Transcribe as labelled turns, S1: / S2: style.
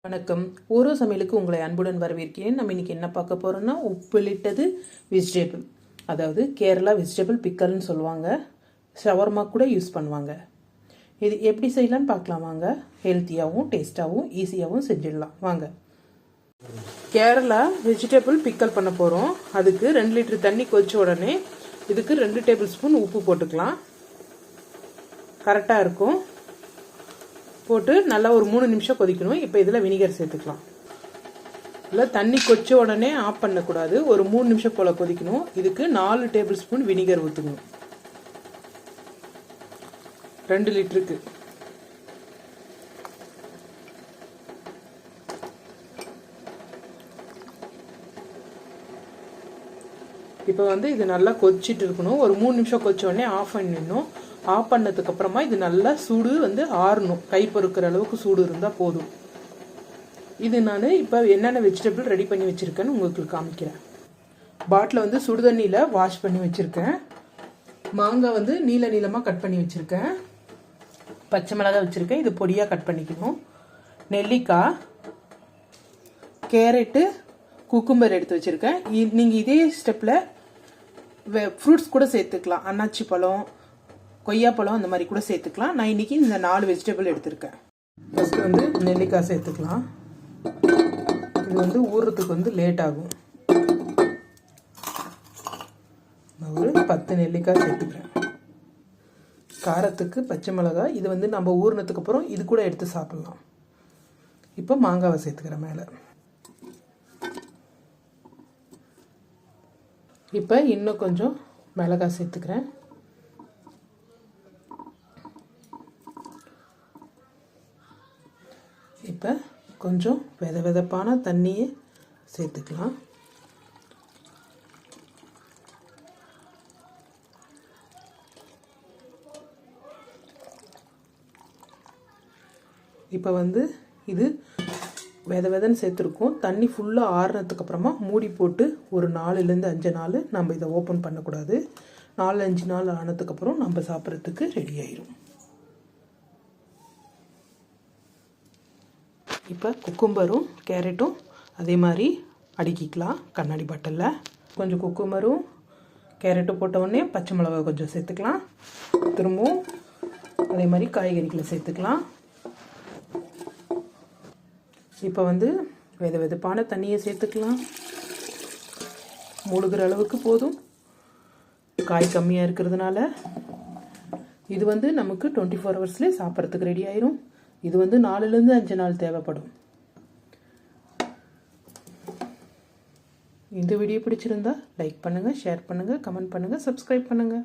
S1: வணக்கம். ஒரு சமையலுக்கு உங்களை அன்புடன் வரவேற்கிறேன். நம்ம இன்னைக்கு என்ன பார்க்க போறோம்னா உப்பிலிட்டது வெஜிடபிள், அதாவது கேரளா வெஜிடபிள் பிக்கல்னு சொல்லுவாங்க. ஷவர்மா கூட யூஸ் பண்ணுவாங்க. இது எப்படி செய்யலாம்னு பார்க்கலாம் வாங்க. ஹெல்த்தியாகவும் டேஸ்டாகவும் ஈஸியாகவும் செஞ்சிடலாம் வாங்க. கேரளா வெஜிடபிள் பிக்கல் பண்ண போகிறோம். அதுக்கு 2 லிட்டர் தண்ணி கொதிச்ச உடனே இதுக்கு 2 டேபிள் ஸ்பூன் உப்பு போட்டுக்கலாம். கரெக்டாக இருக்கும். போட்டு நல்லா ஒரு 3 நிமிஷம் கொதிக்கணும். இப்போ இதில் வினிகர் சேர்த்துக்கலாம். இல்லை தண்ணி கொச்ச உடனே ஆஃப் பண்ணக்கூடாது. ஒரு 3 நிமிஷம் போல் கொதிக்கணும். இதுக்கு 4 டேபிள் ஸ்பூன் வினிகர் ஊற்றணும் 2 லிட்டருக்கு. இப்போ இது நல்லா கொதிச்சிட்டு இருக்கணும். ஒரு 3 நிமிஷம் கொதிச்ச உடனே ஆஃப் பண்ணிடணும். ஆஃப் பண்ணதுக்கு அப்புறமா இது நல்லா சூடு ஆறணும். கை பொறுக்கிற அளவுக்கு சூடு இருந்தால் போதும். இது நான் இப்போ என்னென்ன வெஜிடபிள் ரெடி பண்ணி வச்சுருக்கேன்னு உங்களுக்கு காமிக்கிறேன். பாட்டில் சுடுதண்ணியில் வாஷ் பண்ணி வச்சுருக்கேன். மாங்காய் நீள நீளமாக கட் பண்ணி வச்சுருக்கேன். பச்சை மிளகாய் வச்சுருக்கேன், இது பொடியாக கட் பண்ணிக்கணும். நெல்லிக்காய், கேரட்டு, குக்கும்பர் எடுத்து வச்சுருக்கேன். நீங்கள் இதே ஸ்டெப்பில் ஃப்ரூட்ஸ் கூட சேர்த்துக்கலாம். அன்னாச்சி பழம், கொய்யாப்பழம் அந்த மாதிரி கூட சேர்த்துக்கலாம். நான் இன்னைக்கு இந்த 4 வெஜிடபிள் எடுத்திருக்கேன். ஃபஸ்ட்டு நெல்லிக்காய் சேர்த்துக்கலாம். இது ஊறுறதுக்கு லேட் ஆகும். நான் ஒரு 10 நெல்லிக்காய் சேர்த்துக்கிறேன். காரத்துக்கு பச்சை மிளகாய். இது நம்ம ஊறினதுக்கு அப்புறம் இது கூட எடுத்து சாப்பிட்லாம். இப்போ மாங்காவை சேர்த்துக்கிறேன் மேலே. இப்போ இன்னும் கொஞ்சம் மிளகாய் சேர்த்துக்கிறேன். இப்போ கொஞ்சம் வெதப்பான தண்ணியை சேர்த்துக்கலாம். இப்போ இது வெதன்னு சேர்த்துருக்கோம். தண்ணி ஃபுல்லாக ஆறுனதுக்கு அப்புறமா மூடி போட்டு ஒரு 4லேருந்து 5 நாள் நம்ம இதை ஓப்பன் பண்ணக்கூடாது. 4-5 நாள் ஆனதுக்கப்புறம் நம்ம சாப்பிட்றதுக்கு ரெடி ஆயிரும். இப்போ குக்கும்பரும் கேரட்டும் அதே மாதிரி அடுக்கிக்கலாம் கண்ணாடி பாட்டிலில். கொஞ்சம் குக்கும்பரும் கேரட்டும் போட்ட உடனே பச்சை மிளகாய் கொஞ்சம் சேர்த்துக்கலாம். திரும்பவும் அதே மாதிரி காய்கறிகளை சேர்த்துக்கலாம். இப்போ வெதப்பான தண்ணியை சேர்த்துக்கலாம். மூழ்கிற அளவுக்கு போதும். காய் கம்மியாக இருக்கிறதுனால இது நமக்கு 24 ஹவர்ஸ்லேயே சாப்பிட்றதுக்கு ரெடி ஆயிரும். இது 4லேருந்து 5 நாள் தேவைப்படும். இந்த வீடியோ பிடிச்சிருந்தா லைக் பண்ணுங்கள், ஷேர் பண்ணுங்கள், கமெண்ட் பண்ணுங்கள், சப்ஸ்கிரைப் பண்ணுங்கள்.